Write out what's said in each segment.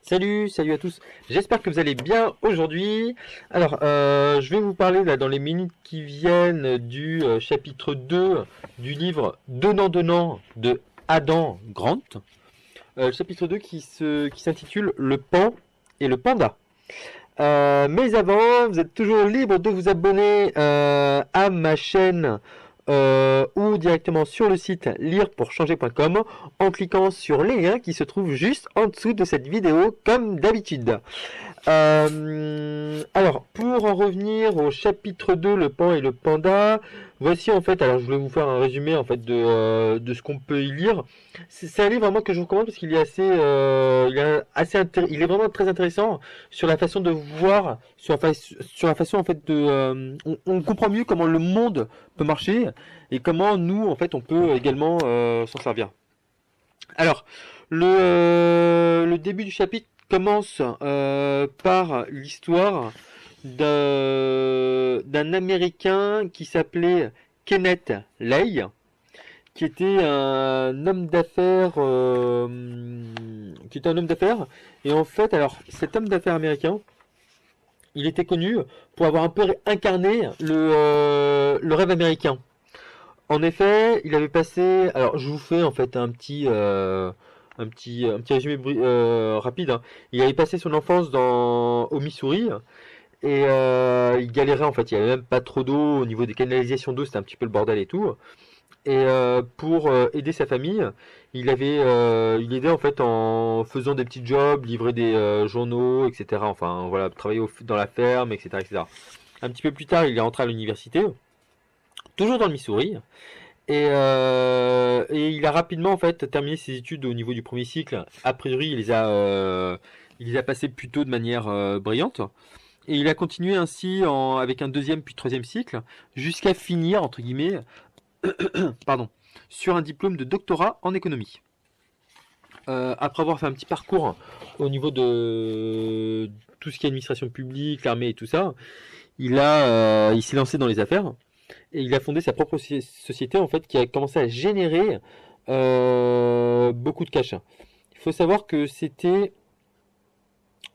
Salut à tous. J'espère que vous allez bien aujourd'hui. Alors, je vais vous parler là dans les minutes qui viennent du chapitre 2 du livre Donnant de Adam Grant. Le chapitre 2 qui s'intitule Le pan et le panda. Mais avant, vous êtes toujours libre de vous abonner à ma chaîne ou directement sur le site lirepourchanger.com en cliquant sur les liens qui se trouvent juste en dessous de cette vidéo comme d'habitude. Alors, pour en revenir au chapitre 2, le pan et le panda, voici en fait, alors je voulais vous faire un résumé en fait de ce qu'on peut y lire. C'est un livre moi que je vous recommande parce qu'il est il est vraiment très intéressant sur la façon de voir, sur la façon en fait on comprend mieux comment le monde peut marcher et comment nous en fait on peut également s'en servir. Alors, le début du chapitre commence par l'histoire d'un Américain qui s'appelait Kenneth Lay, qui était un homme d'affaires, et en fait, alors cet homme d'affaires américain, il était connu pour avoir un peu incarné le rêve américain. En effet, il avait passé. Alors, je vous fais en fait un petit résumé rapide, hein. Il avait passé son enfance au Missouri et il galérait en fait. Il n'y avait même pas trop d'eau au niveau des canalisations d'eau, c'était un petit peu le bordel et tout. Et pour aider sa famille, il aidait en fait en faisant des petits jobs, livrer des journaux, etc. Enfin, voilà, travailler dans la ferme, etc., etc. Un petit peu plus tard, il est rentré à l'université, toujours dans le Missouri. Et il a rapidement en fait terminé ses études au niveau du premier cycle. A priori, il les a passées plutôt de manière brillante. Et il a continué ainsi avec un deuxième puis troisième cycle jusqu'à finir entre guillemets, pardon, sur un diplôme de doctorat en économie. Après avoir fait un petit parcours au niveau de tout ce qui est administration publique, l'armée et tout ça, il s'est lancé dans les affaires. Et il a fondé sa propre société en fait qui a commencé à générer beaucoup de cash. Il faut savoir que c'était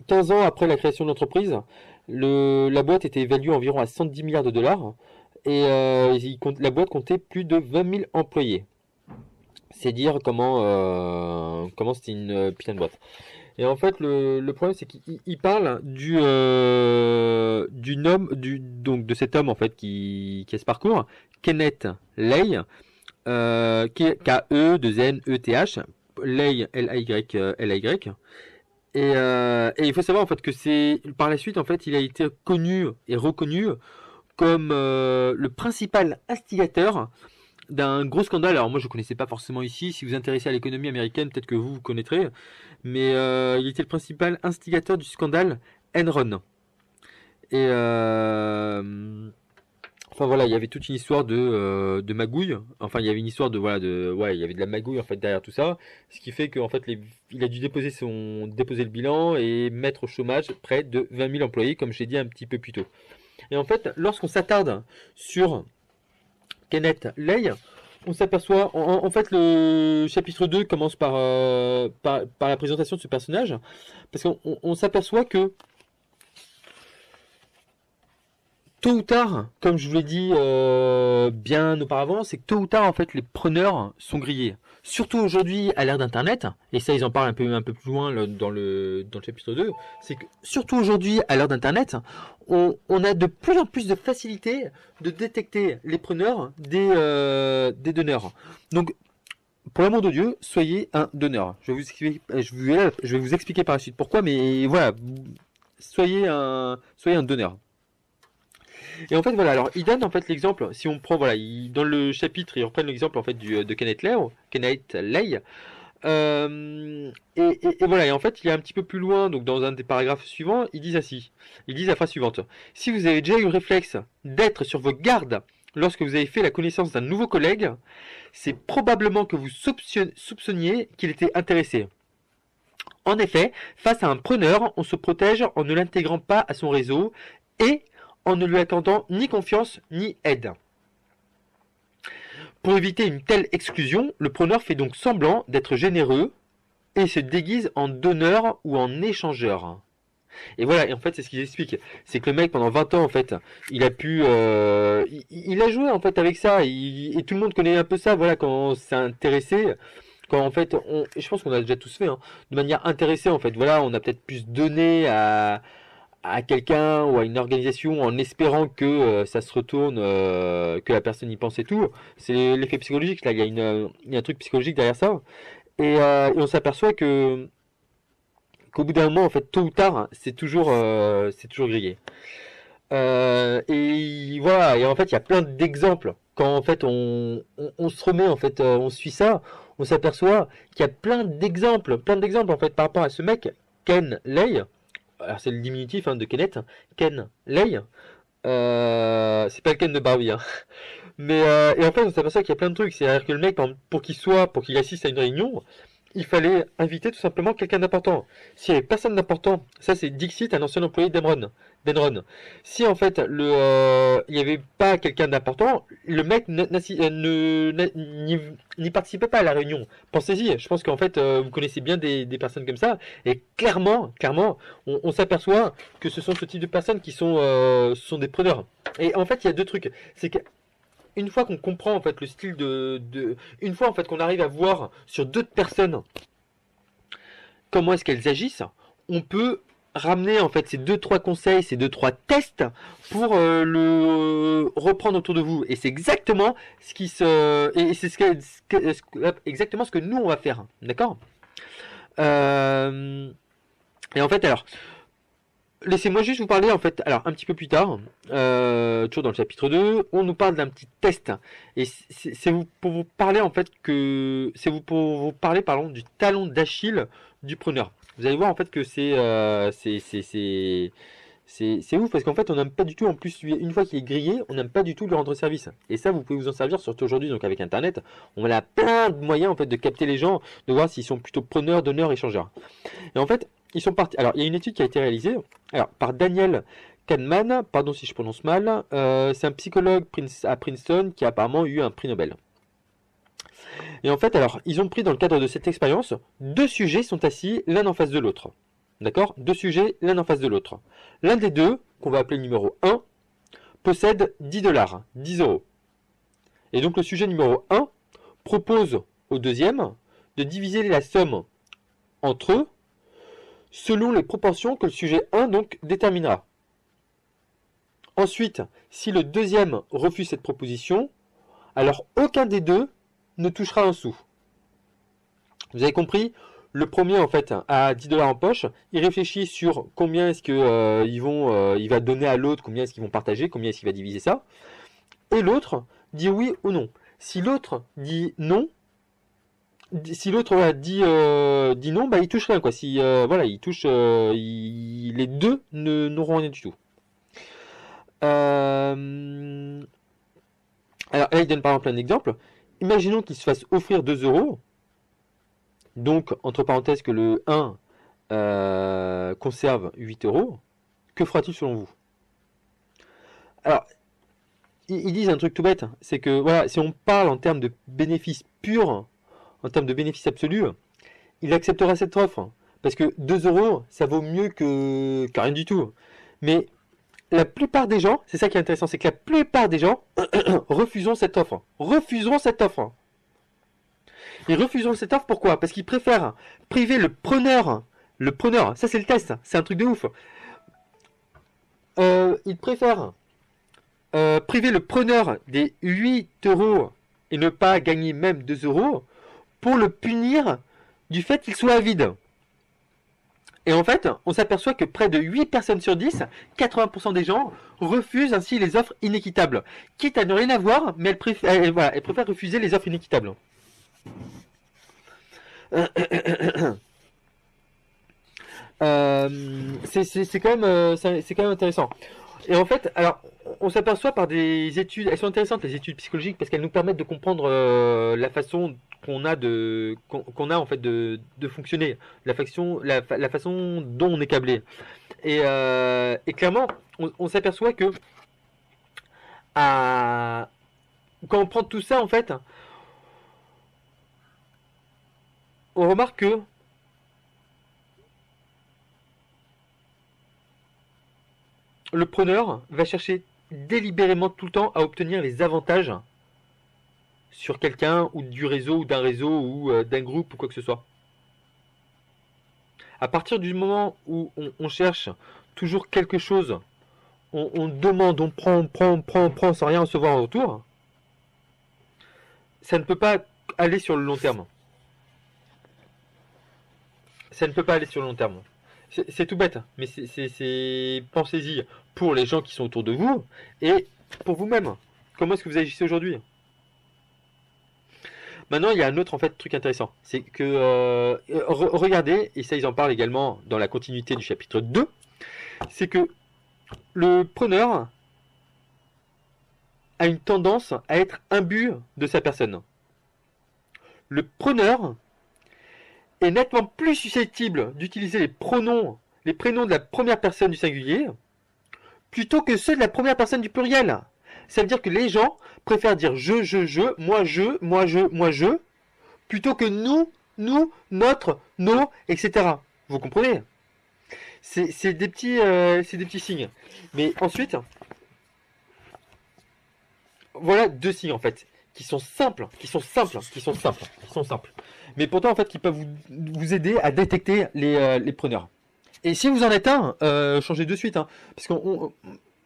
15 ans après la création de l'entreprise. La boîte était évaluée environ à 110 milliards de dollars et la boîte comptait plus de 20 000 employés. C'est dire comment c'était une putain de boîte. Et en fait, le problème, c'est qu'il parle donc de cet homme en fait qui a ce parcours, Kenneth Lay, K-E-2-N-E-T-H, Lay, L-A-Y. Et il faut savoir en fait que c'est par la suite en fait, il a été connu et reconnu comme le principal instigateur d'un gros scandale. Alors moi je ne connaissais pas forcément ici. Si vous vous intéressez à l'économie américaine, peut-être que vous connaîtrez. Mais il était le principal instigateur du scandale Enron. Et enfin voilà, il y avait toute une histoire de magouille. Enfin il y avait une histoire ouais, il y avait de la magouille en fait derrière tout ça. Ce qui fait qu'en fait il a dû déposer le bilan et mettre au chômage près de 20 000 employés, comme j'ai dit un petit peu plus tôt. Et en fait, lorsqu'on s'attarde sur Kenneth Lay, on s'aperçoit, en fait, le chapitre 2 commence par la présentation de ce personnage, parce qu'on s'aperçoit que, tôt ou tard, comme je vous l'ai dit bien auparavant, c'est que tôt ou tard, en fait, les preneurs sont grillés. Surtout aujourd'hui, à l'ère d'Internet, et ça, ils en parlent un peu plus loin dans le chapitre 2, c'est que, surtout aujourd'hui, à l'heure d'Internet, on a de plus en plus de facilité de détecter les preneurs des donneurs. Donc, pour l'amour de Dieu, soyez un donneur. Je vais vous expliquer par la suite pourquoi, mais voilà, soyez un donneur. Et en fait, voilà, alors il donne en fait l'exemple, si on prend, voilà, dans le chapitre, il reprend l'exemple en fait de Kenneth Lay. Et voilà, et en fait, il est un petit peu plus loin, donc dans un des paragraphes suivants, ils disent la phrase suivante. Si vous avez déjà eu le réflexe d'être sur vos gardes lorsque vous avez fait la connaissance d'un nouveau collègue, c'est probablement que vous soupçonniez qu'il était intéressé. En effet, face à un preneur, on se protège en ne l'intégrant pas à son réseau et en ne lui accordant ni confiance ni aide. Pour éviter une telle exclusion, le preneur fait donc semblant d'être généreux et se déguise en donneur ou en échangeur. Et voilà, et en fait, c'est ce qu'ils expliquent. C'est que le mec, pendant 20 ans, en fait, il a pu. Il a joué, en fait, avec ça. Et tout le monde connaît un peu ça, voilà, quand on s'est intéressé. Quand, en fait, je pense qu'on a déjà tous fait, hein, de manière intéressée, en fait. Voilà, on a peut-être pu se donner à quelqu'un ou à une organisation en espérant que ça se retourne, que la personne y pense et tout. C'est l'effet psychologique, là. Il y a un truc psychologique derrière ça. Et on s'aperçoit qu'au bout d'un moment, en fait, tôt ou tard, c'est toujours grillé. Et voilà, et en fait, il y a plein d'exemples. Quand en fait on se remet, en fait, on suit ça, on s'aperçoit qu'il y a plein d'exemples en fait par rapport à ce mec, Ken Lay. Alors c'est le diminutif hein, de Kenneth, Ken Lay. C'est pas le Ken de Barbie, hein. Mais et en fait, on s'aperçoit qu'il y a plein de trucs. C'est-à-dire que le mec, pour qu'il assiste à une réunion, il fallait inviter tout simplement quelqu'un d'important. S'il n'y avait personne d'important, ça c'est Dixit, un ancien employé d'Enron. Si en fait il n'y avait pas quelqu'un d'important, le mec n'y participait pas à la réunion. Pensez-y, je pense qu'en fait vous connaissez bien des personnes comme ça, et clairement, on s'aperçoit que ce sont ce type de personnes qui sont des preneurs. Et en fait, il y a deux trucs. C'est que une fois qu'on comprend en fait le style une fois en fait qu'on arrive à voir sur d'autres personnes comment est-ce qu'elles agissent, on peut ramener en fait ces deux trois conseils, ces deux trois tests pour le reprendre autour de vous. Et c'est exactement ce qui se et c'est exactement ce que nous on va faire, d'accord. Et en fait alors laissez-moi juste vous parler en fait, alors un petit peu plus tard, toujours dans le chapitre 2, on nous parle d'un petit test. Et c'est pour vous parler en fait pour vous parler pardon, du talon d'Achille du preneur. Vous allez voir en fait que c'est ouf parce qu'en fait on n'aime pas du tout, en plus une fois qu'il est grillé, on n'aime pas du tout lui rendre service. Et ça vous pouvez vous en servir surtout aujourd'hui donc avec internet, on a plein de moyens en fait de capter les gens, de voir s'ils sont plutôt preneurs, donneurs, échangeurs. Et en fait, ils sont partis. Alors, il y a une étude qui a été réalisée par Daniel Kahneman, pardon si je prononce mal. C'est un psychologue à Princeton qui a apparemment eu un prix Nobel. Et en fait, alors, ils ont pris dans le cadre de cette expérience, deux sujets sont assis l'un en face de l'autre. D'accord. Deux sujets l'un en face de l'autre. L'un des deux, qu'on va appeler numéro 1, possède 10 dollars, 10 euros. Et donc le sujet numéro 1 propose au deuxième de diviser la somme entre eux selon les proportions que le sujet 1 donc déterminera. Ensuite, si le deuxième refuse cette proposition, alors aucun des deux ne touchera un sou. Vous avez compris? Le premier en fait a 10 dollars en poche, il réfléchit sur combien est-ce que il va donner à l'autre, combien est-ce qu'ils vont partager, combien est-ce qu'il va diviser ça. Et l'autre dit oui ou non. Si l'autre dit non, si l'autre dit non, bah il touche rien quoi. Si voilà, il touche, les deux n'auront rien du tout. Alors là, il donne par exemple un exemple. Imaginons qu'il se fasse offrir 2 euros. Donc, entre parenthèses, que le 1 conserve 8 euros. Que fera-t-il selon vous? Alors, ils disent un truc tout bête. C'est que, voilà, si on parle en termes de bénéfices purs, en termes de bénéfices absolus, il acceptera cette offre. Parce que 2 euros, ça vaut mieux que rien du tout. Mais la plupart des gens, c'est ça qui est intéressant, c'est que la plupart des gens refuseront cette offre. Refuseront cette offre. Ils refuseront cette offre pourquoi? Parce qu'ils préfèrent priver le preneur. Le preneur, ça c'est le test, c'est un truc de ouf. Ils préfèrent priver le preneur des 8 euros et ne pas gagner même 2 euros pour le punir du fait qu'il soit avide. Et en fait, on s'aperçoit que près de 8 personnes sur 10, 80% des gens, refusent ainsi les offres inéquitables. Quitte à ne rien avoir, mais elles préfèrent refuser les offres inéquitables. C'est quand même intéressant. Et en fait, alors, on s'aperçoit par des études, elles sont intéressantes les études psychologiques parce qu'elles nous permettent de comprendre la façon qu'on a en fait de fonctionner, la façon dont on est câblé. Et clairement, on s'aperçoit que quand on prend tout ça en fait, on remarque que le preneur va chercher délibérément tout le temps à obtenir les avantages sur quelqu'un ou du réseau ou d'un réseau ou d'un groupe ou quoi que ce soit. À partir du moment où on cherche toujours quelque chose, on demande, on prend sans rien recevoir en retour, ça ne peut pas aller sur le long terme. Ça ne peut pas aller sur le long terme. C'est tout bête, mais pensez-y pour les gens qui sont autour de vous et pour vous-même. Comment est-ce que vous agissez aujourd'hui? Maintenant, il y a un autre en fait truc intéressant, c'est que regardez, et ça ils en parlent également dans la continuité du chapitre 2, c'est que le preneur a une tendance à être imbu de sa personne. Le preneur est nettement plus susceptible d'utiliser les prénoms de la première personne du singulier plutôt que ceux de la première personne du pluriel. Ça veut dire que les gens préfèrent dire je, moi, je, plutôt que nous, notre, nos, etc. Vous comprenez? C'est des petits signes. Mais ensuite, voilà deux signes en fait qui sont simples. Mais pourtant en fait qui peuvent vous aider à détecter les preneurs. Et si vous en êtes un, changez de suite, hein, parce qu'on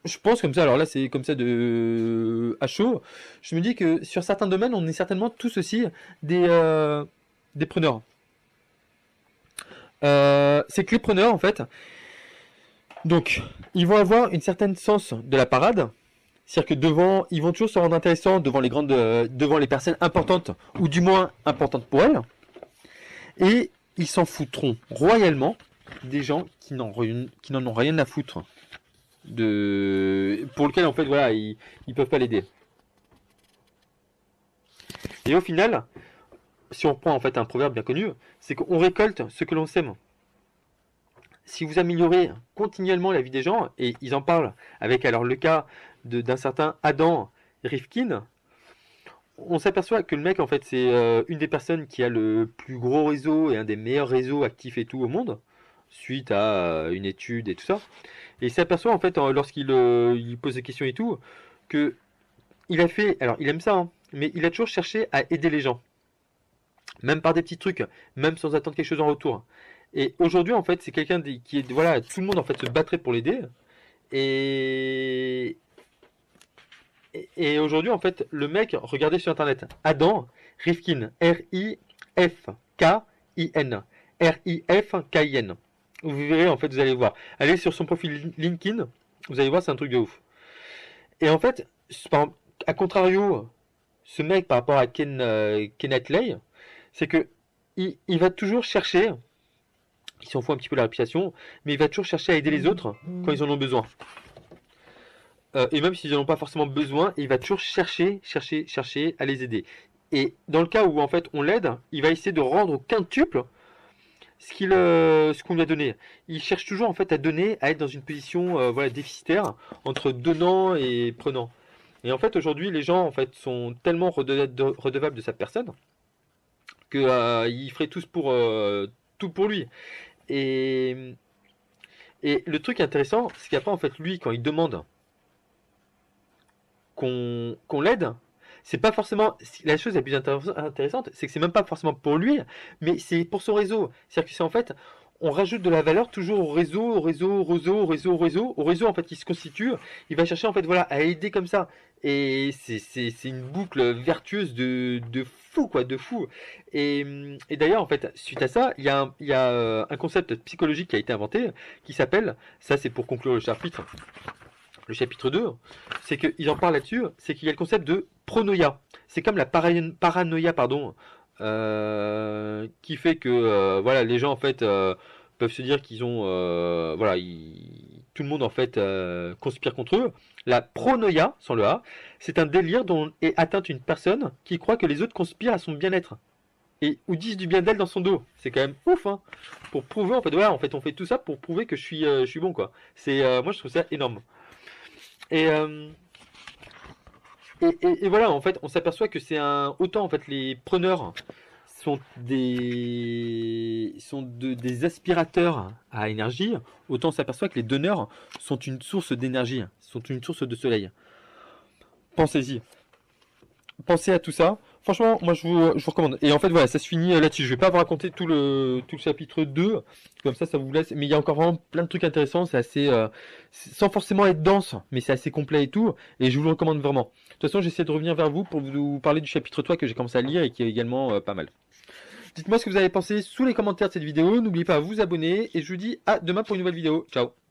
je pense comme ça, alors là c'est comme ça à chaud, je me dis que sur certains domaines, on est certainement tous aussi des preneurs. C'est que les preneurs, en fait, donc, ils vont avoir une certaine sens de la parade, c'est-à-dire que ils vont toujours se rendre intéressants devant devant les personnes importantes, ou du moins importantes pour elles, et ils s'en foutront royalement des gens qui n'en ont rien à foutre pour lequel en fait voilà ils peuvent pas l'aider. Et au final, si on prend en fait un proverbe bien connu, c'est qu'on récolte ce que l'on sème. Si vous améliorez continuellement la vie des gens, et ils en parlent avec alors le cas d'un certain Adam Rifkin, on s'aperçoit que le mec en fait c'est une des personnes qui a le plus gros réseau et un des meilleurs réseaux actifs et tout au monde, suite à une étude et tout ça. Et il s'aperçoit en fait lorsqu'il il pose des questions et tout que il a fait, alors il aime ça, hein, mais il a toujours cherché à aider les gens, même par des petits trucs, même sans attendre quelque chose en retour. Et aujourd'hui en fait c'est quelqu'un qui est voilà, tout le monde en fait se battrait pour l'aider. Et aujourd'hui en fait le mec, regardez sur internet, Adam Rifkin, R-I-F-K-I-N, R-I-F-K-I-N. Vous verrez en fait, vous allez voir. Allez sur son profil LinkedIn, vous allez voir, c'est un truc de ouf. Et en fait, à contrario, ce mec par rapport à Kenneth Lay, c'est que il va toujours chercher, il s'en fout un petit peu de la réputation, mais il va toujours chercher à aider les autres quand ils en ont besoin. Et même s'ils n'en ont pas forcément besoin, il va toujours chercher à les aider. Et dans le cas où en fait on l'aide, il va essayer de rendre au quintuple ce qu'on lui a donné. Il cherche toujours en fait à donner, à être dans une position voilà, déficitaire entre donnant et prenant. Et en fait aujourd'hui les gens en fait sont tellement redevables de sa personne que ils feraient tout pour lui. Et, et le truc intéressant, c'est qu'après en fait lui quand il demande qu'on l'aide, c'est pas forcément la chose la plus intéressante, c'est que c'est même pas forcément pour lui, mais c'est pour son réseau. C'est-à-dire que c'est en fait, on rajoute de la valeur toujours au réseau en fait qui se constitue. Il va chercher en fait voilà à aider comme ça, et c'est une boucle vertueuse de fou quoi, de fou. Et d'ailleurs en fait suite à ça, il y a un concept psychologique qui a été inventé qui s'appelle, ça c'est pour conclure le chapitre 2, c'est qu'ils en parlent là-dessus, c'est qu'il y a le concept de pronoia. C'est comme la paranoïa, pardon, qui fait que voilà, les gens en fait peuvent se dire qu'ils ont, voilà, tout le monde en fait conspire contre eux. La pronoia, sans le A, c'est un délire dont est atteinte une personne qui croit que les autres conspirent à son bien-être et ou disent du bien d'elle dans son dos. C'est quand même ouf, hein. Pour prouver en fait, ouais, en fait, on fait tout ça pour prouver que je suis bon quoi. C'est, moi je trouve ça énorme. Et, euh, et voilà, en fait, on s'aperçoit que c'est autant en fait les preneurs des aspirateurs à énergie, autant on s'aperçoit que les donneurs sont une source d'énergie, sont une source de soleil. Pensez-y. Pensez à tout ça. Franchement, moi je vous recommande. Et en fait, voilà, ça se finit là-dessus. Je vais pas vous raconter tout le chapitre 2, comme ça vous laisse. Mais il y a encore vraiment plein de trucs intéressants. C'est assez, sans forcément être dense, mais c'est assez complet et tout. Et je vous le recommande vraiment. De toute façon, j'essaie de revenir vers vous pour vous parler du chapitre 3 que j'ai commencé à lire et qui est également pas mal. Dites-moi ce que vous avez pensé sous les commentaires de cette vidéo. N'oubliez pas à vous abonner. Et je vous dis à demain pour une nouvelle vidéo. Ciao.